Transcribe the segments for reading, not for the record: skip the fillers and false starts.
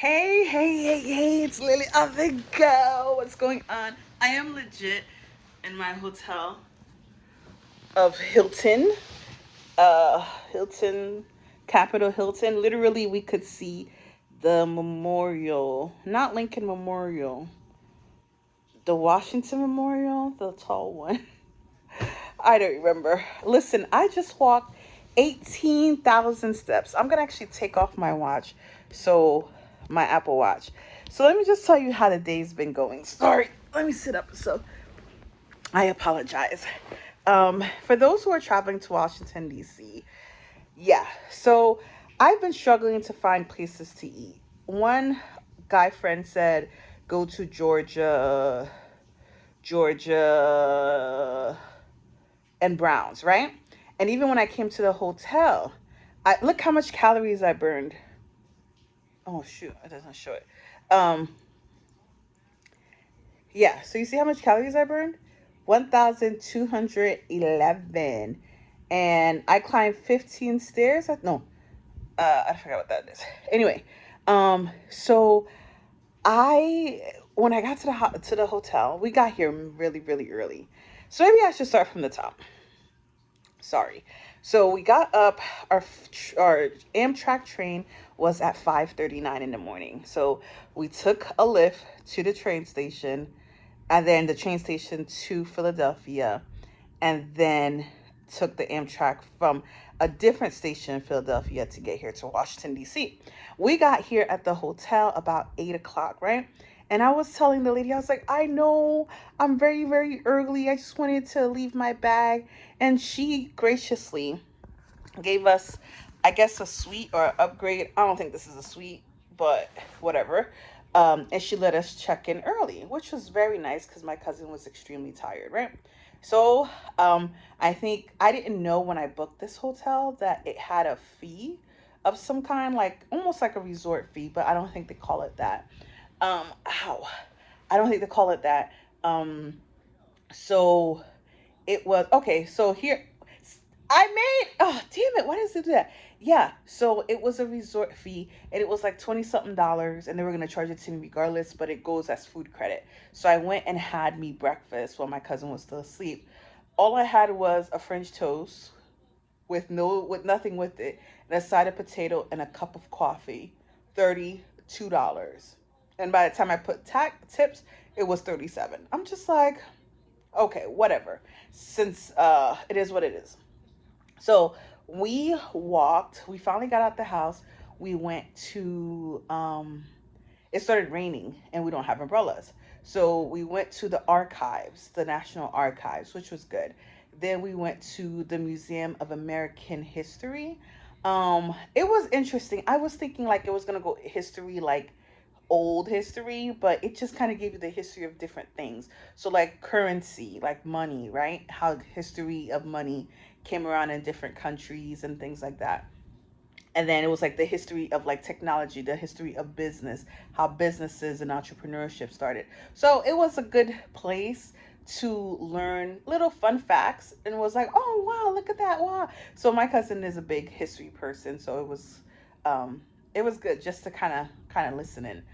Hey, it's Lily of the Go. What's going on? I am legit in my hotel of Hilton, uh, Hilton, Capitol Hilton. Literally, we could see the memorial, not Lincoln Memorial, the Washington Memorial, the tall one. I don't remember. Listen, I just walked 18,000 steps. I'm going to actually take off my watch. So, my Apple Watch. So, let me just tell you how the day's been going. Sorry. Let me sit up. So, I apologize. For those who are traveling to Washington, D.C., yeah. So, I've been struggling to find places to eat. One guy friend said, go to Georgia and Browns, right? And even when I came to the hotel, I look how much calories I burned. Oh shoot, it doesn't show it. Um, yeah. So you see how much calories I burned? 1,211, and I climbed 15 stairs. No, I forgot what that is. Anyway, so I when I got to to the hotel, we got here really early. So maybe I should start from the top. Sorry. So we got up. Our Amtrak train was at 5:39 in the morning. So we took a lift to the train station, and then the train station to Philadelphia, and then took the Amtrak from a different station in Philadelphia to get here to Washington, D.C. We got here at the hotel about 8 o'clock, right? And I was telling the lady, I was like, I know I'm very early. I just wanted to leave my bag. And she graciously gave us, I guess, a suite or an upgrade. I don't think this is a suite, but whatever. And she let us check in early, which was very nice because my cousin was extremely tired, right? So I think I didn't know when I booked this hotel that it had a fee of some kind, like almost like a resort fee, but I don't think they call it that. Ow. I don't think they call it that. Um, so it was okay. So here, I made. Oh damn it! Why does it do that? Yeah. So it was a resort fee, and it was like 20 something dollars, and they were gonna charge it to me regardless. But it goes as food credit. So I went and had me breakfast while my cousin was still asleep. All I had was a French toast with nothing with it, and a side of potato and a cup of coffee. $32. And by the time I put tips, it was 37. I'm just like, okay, whatever. Since it is what it is. So we finally got out the house. We went to it started raining and we don't have umbrellas. So we went to the archives, the National Archives, which was good. Then we went to the Museum of American History. It was interesting. I was thinking like it was gonna go history like old history, but it just kind of gave you the history of different things. So like currency, like money, right? How history of money came around in different countries and things like that. And then it was like the history of like technology, the history of business, how businesses and entrepreneurship started. So it was a good place to learn little fun facts, and was like, oh wow, look at that, wow. So my cousin is a big history person, so um it was good just to kind of listen in.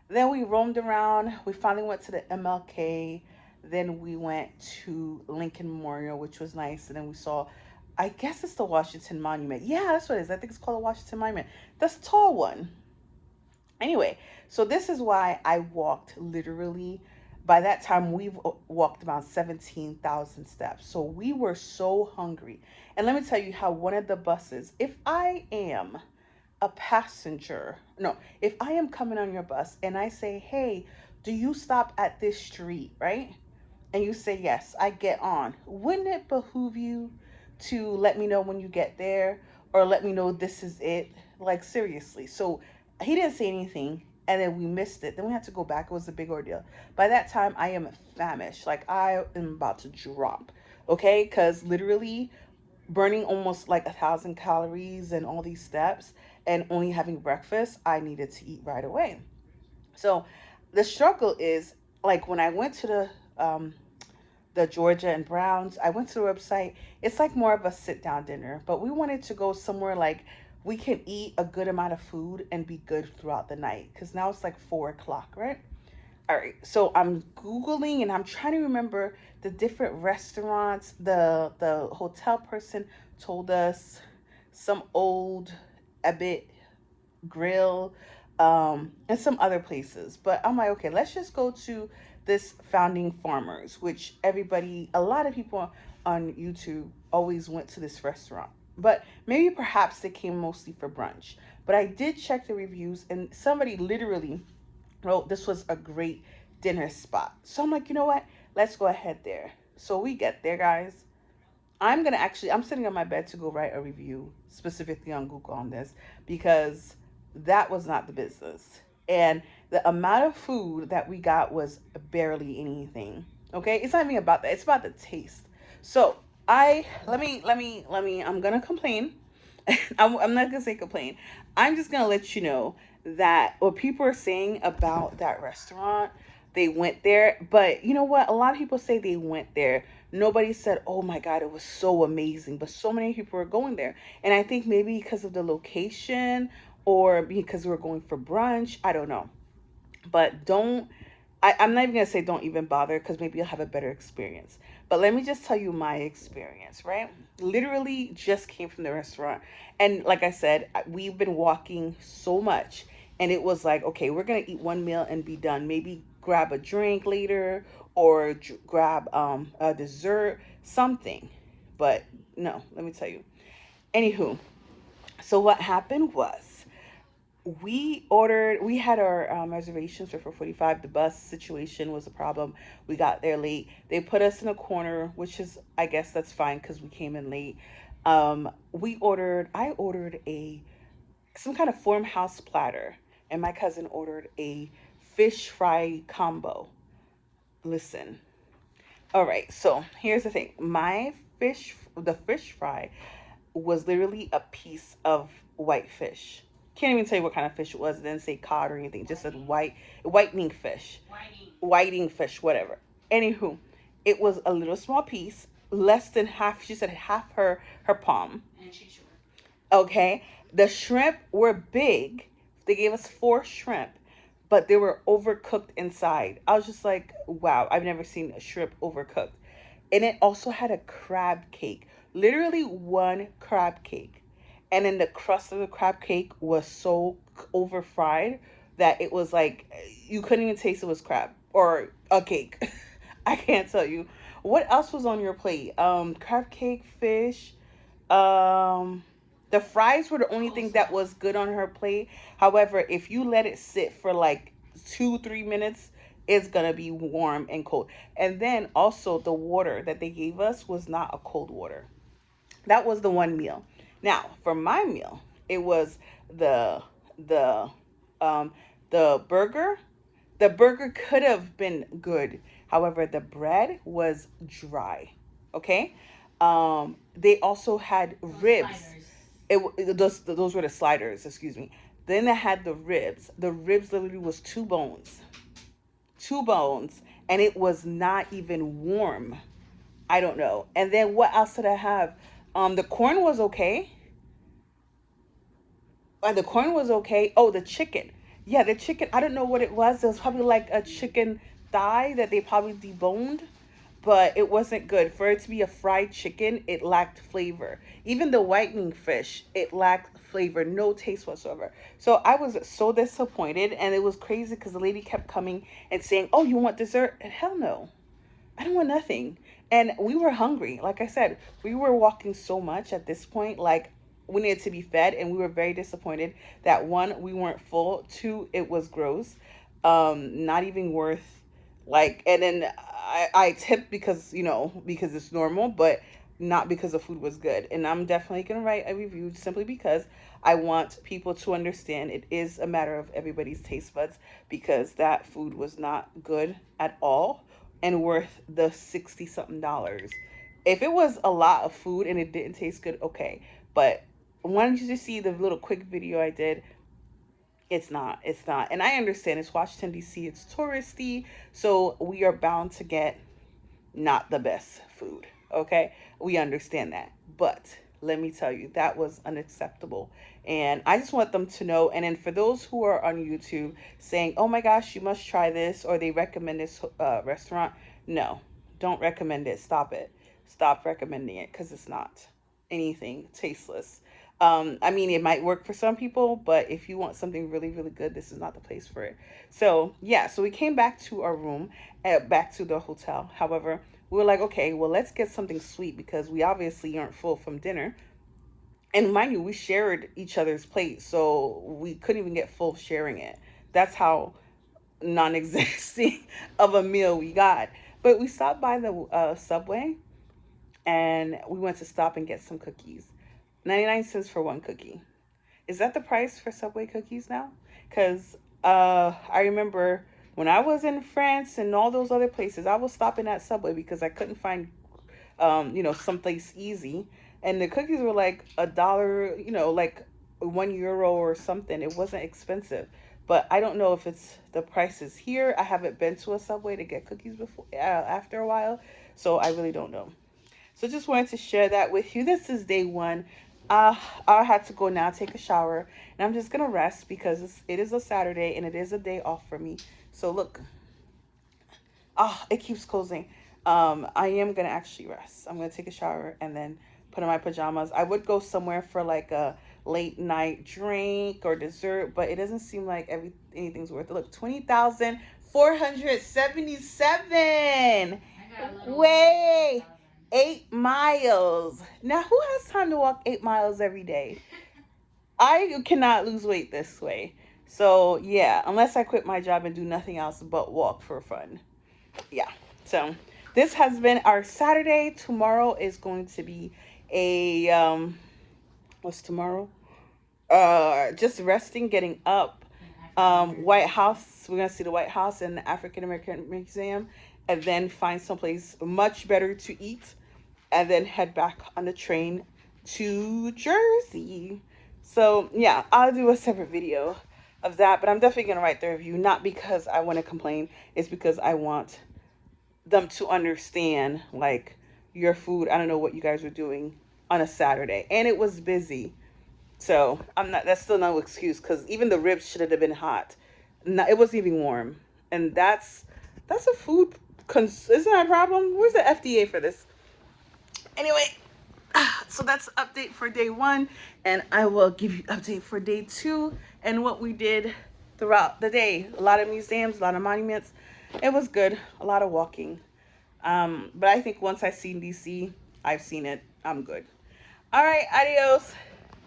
Then we roamed around. We finally went to the MLK. Then we went to Lincoln Memorial, which was nice. And then we saw, I guess it's the Washington Monument. Yeah, that's what it is. I think it's called the Washington Monument. That's a tall one. Anyway, so this is why I walked literally. By that time, we've walked about 17,000 steps. So we were so hungry. And let me tell you how one of the buses, if I am a passenger, no, if I am coming on your bus and I say, hey, do you stop at this street, right? And you say, yes, I get on. Wouldn't it behoove you to let me know when you get there or let me know this is it? Like, seriously. So he didn't say anything. And then we missed it. Then we had to go back. It was a big ordeal. By that time, I am famished. Like, I am about to drop. Okay? Because literally, burning almost like 1,000 calories and all these steps and only having breakfast, I needed to eat right away. So the struggle is like when I went to the Georgia and Browns, I went to the website. It's like more of a sit down dinner, but we wanted to go somewhere like we can eat a good amount of food and be good throughout the night, because now it's like 4 o'clock, right? All right, so I'm Googling and I'm trying to remember the different restaurants. The hotel person told us some old Ebit Grill, and some other places. But I'm like, okay, let's just go to this Founding Farmers, which a lot of people on YouTube always went to this restaurant. But maybe perhaps they came mostly for brunch. But I did check the reviews, and somebody literally wrote this was a great dinner spot. So I'm like, you know what? Let's go ahead there. So we get there, guys. I'm sitting on my bed to go write a review specifically on Google on this, because that was not the business. And the amount of food that we got was barely anything. Okay? It's not even about that. It's about the taste. So I'm gonna complain. I'm not gonna say complain. I'm just gonna let you know that what people are saying about that restaurant, they went there, but you know what? A lot of people say they went there. Nobody said, "Oh my God, it was so amazing," but so many people are going there, and I think maybe because of the location or because we're going for brunch. I don't know, but I'm not even gonna say don't even bother, because maybe you'll have a better experience. But let me just tell you my experience, right? Literally just came from the restaurant. And like I said, we've been walking so much. And it was like, okay, we're gonna eat one meal and be done. Maybe grab a drink later, or grab a dessert, something. But no, let me tell you. Anywho, so what happened was we had our reservations for 4:45. The bus situation was a problem. We got there late. They put us in a corner, which is, I guess that's fine because we came in late. I ordered a some kind of farmhouse platter, and my cousin ordered a fish fry combo. Listen, all right, so here's the thing. The fish fry was literally a piece of white fish. Can't even tell you what kind of fish it was. It didn't say cod or anything. It just said whitening fish, whiting fish, whatever. Anywho, it was a little small piece, less than half. She said half her palm. Okay, the shrimp were big. They gave us four shrimp, but they were overcooked inside. I was just like, wow, I've never seen a shrimp overcooked. And it also had a crab cake, literally one crab cake. And then the crust of the crab cake was so over fried that it was like you couldn't even taste it was crab or a cake. I can't tell you. What else was on your plate? Crab cake, fish, um, the fries were the only thing that was good on her plate. However, if you let it sit for like 2, 3 minutes, it's gonna be warm and cold. And then also the water that they gave us was not a cold water. That was the one meal. Now for my meal, it was the the um the burger. The burger could have been good. However, the bread was dry. Okay. They also had ribs. Those were the sliders. Excuse me. Then they had the ribs. The ribs literally was two bones, and it was not even warm. I don't know. And then what else did I have? The corn was okay. The corn was okay. Oh, the chicken. Yeah, the chicken. I don't know what it was. It was probably like a chicken thigh that they probably deboned, but it wasn't good. For it to be a fried chicken, it lacked flavor. Even the whitening fish, it lacked flavor, no taste whatsoever. So I was so disappointed, and it was crazy because the lady kept coming and saying, "Oh, you want dessert?" And hell no. I don't want nothing. And we were hungry. Like I said, we were walking so much at this point. Like, we needed to be fed, and we were very disappointed that one, we weren't full. Two, it was gross. Not even worth like. And then I tipped because because it's normal, but not because the food was good. And I'm definitely gonna write a review simply because I want people to understand it is a matter of everybody's taste buds, because that food was not good at all and worth the 60 something dollars. If it was a lot of food and it didn't taste good, okay. But once you see the little quick video I did, it's not. It's not. And I understand it's Washington, D.C., it's touristy. So we are bound to get not the best food. Okay. We understand that. But let me tell you, that was unacceptable. And I just want them to know. And then for those who are on YouTube saying, oh my gosh, you must try this, or they recommend this restaurant, no, don't recommend it. Stop it. Stop recommending it because it's not anything tasteless. I mean, it might work for some people, but if you want something really, really good, this is not the place for it. So, yeah, so we came back to our room, back to the hotel. However, we were like, okay, well, let's get something sweet because we obviously aren't full from dinner. And mind you, we shared each other's plate, so we couldn't even get full sharing it. That's how non existing of a meal we got. But we stopped by the Subway and we went to stop and get some cookies. 99 cents for one cookie. Is that the price for Subway cookies now? Because I remember when I was in France and all those other places, I was stopping at Subway because I couldn't find, someplace easy. And the cookies were like $1, like €1 or something. It wasn't expensive. But I don't know if it's the prices here. I haven't been to a Subway to get cookies before after a while, so I really don't know. So just wanted to share that with you. This is day one. Uh, I had to go now take a shower, and I'm just gonna rest because it is a Saturday and it is a day off for me. So look, it keeps closing. I am gonna actually rest. I'm gonna take a shower and then put on my pajamas. I would go somewhere for like a late night drink or dessert, but it doesn't seem like anything's worth it. Look, 20,477. Way 8 miles. Now, who has time to walk 8 miles every day? I cannot lose weight this way. So yeah, unless I quit my job and do nothing else but walk for fun. Yeah. So this has been our Saturday. Tomorrow is going to be a what's tomorrow? Just resting, getting up. White House. We're gonna see the White House and the African American Museum, and then find someplace much better to eat, and then head back on the train to Jersey. So yeah, I'll do a separate video of that, but I'm definitely gonna write the review, not because I want to complain, it's because I want them to understand like your food. I don't know what you guys were doing on a Saturday, and it was busy. So I'm not. That's still no excuse because even the ribs should have been hot. No, it wasn't even warm, and that's a food. Isn't that a problem? Where's the FDA for this? Anyway, so that's update for day one, and I will give you update for day two and what we did throughout the day. A lot of museums, a lot of monuments. It was good. A lot of walking. But I think once I've seen DC, I've seen it. I'm good. All right, adios.